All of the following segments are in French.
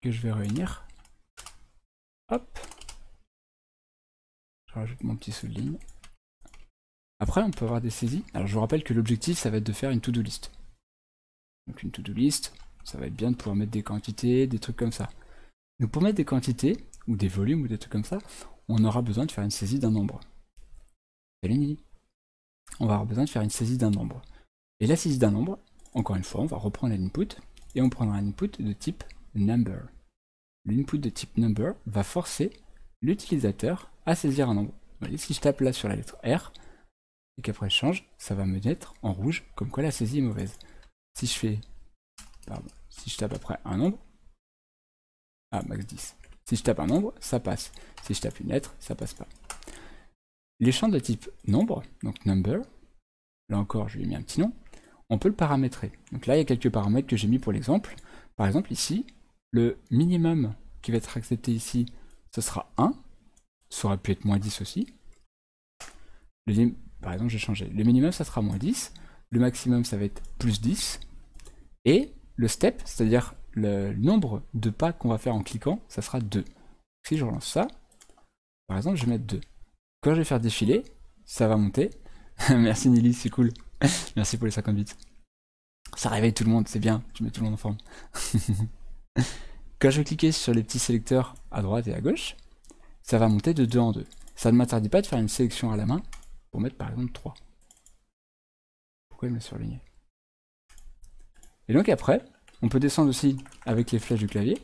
que je vais réunir. Hop. Je rajoute mon petit sous-ligne. Après, on peut avoir des saisies. Alors, je vous rappelle que l'objectif, ça va être de faire une to-do list. Donc, une to-do list, ça va être bien de pouvoir mettre des quantités, des trucs comme ça. Donc, pour mettre des quantités, ou des volumes, ou des trucs comme ça, on aura besoin de faire une saisie d'un nombre. Salut Nili. On va avoir besoin de faire une saisie d'un nombre. Et la saisie d'un nombre, encore une fois, on va reprendre l'input, et on prendra un input de type number. L'input de type number va forcer l'utilisateur à saisir un nombre. Vous voyez, si je tape là sur la lettre R, et qu'après je change, ça va me mettre en rouge, comme quoi la saisie est mauvaise. Si je fais, si je tape après un nombre, max 10. Si je tape un nombre, ça passe. Si je tape une lettre, ça passe pas. Les champs de type nombre, donc number, là encore je lui ai mis un petit nom, on peut le paramétrer. Donc là il y a quelques paramètres que j'ai mis pour l'exemple. Par exemple ici, le minimum qui va être accepté ici, ce sera 1. Ça aurait pu être moins 10 aussi. Par exemple, j'ai changé. Le minimum, ça sera moins 10. Le maximum, ça va être plus 10. Et le step, c'est-à-dire le nombre de pas qu'on va faire en cliquant, ça sera 2. Si je relance ça, par exemple, je vais mettre 2. Quand je vais faire défiler, ça va monter. Merci Nili, c'est cool. Merci pour les 50 bits. Ça réveille tout le monde, c'est bien. Tu mets tout le monde en forme. Quand je vais cliquer sur les petits sélecteurs à droite et à gauche, ça va monter de 2 en 2. Ça ne m'interdit pas de faire une sélection à la main pour mettre par exemple 3. Pourquoi il m'a surligné? Et donc après, on peut descendre aussi avec les flèches du clavier.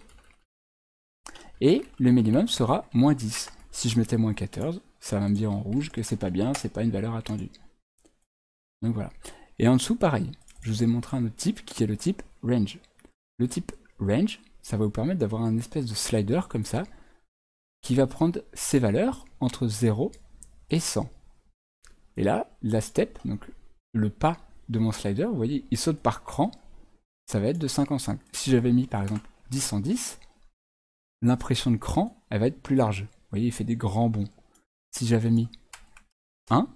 Et le minimum sera moins 10. Si je mettais moins 14, ça va me dire en rouge que c'est pas bien, c'est pas une valeur attendue. Donc voilà. Et en dessous, pareil. Je vous ai montré un autre type qui est le type range. Le type range, ça va vous permettre d'avoir un espèce de slider comme ça, qui va prendre ses valeurs entre 0 et 100. Et là, la step, donc le pas de mon slider, vous voyez, il saute par cran, ça va être de 5 en 5. Si j'avais mis par exemple 10 en 10, l'impression de cran, elle va être plus large. Vous voyez, il fait des grands bonds. Si j'avais mis 1,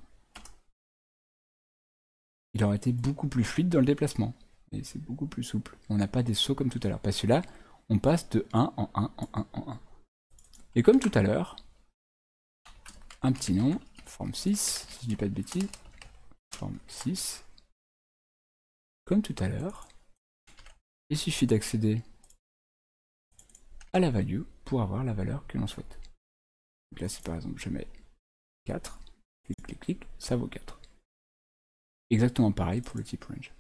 il aurait été beaucoup plus fluide dans le déplacement. Et c'est beaucoup plus souple. On n'a pas des sauts comme tout à l'heure. Parce que là, on passe de 1 en 1 en 1 en 1. Et comme tout à l'heure, un petit nom, forme 6, si je dis pas de bêtises, forme 6. Comme tout à l'heure, il suffit d'accéder à la value pour avoir la valeur que l'on souhaite. Donc là, si par exemple je mets 4, clic, clic, clic, ça vaut 4. Exactement pareil pour le type range.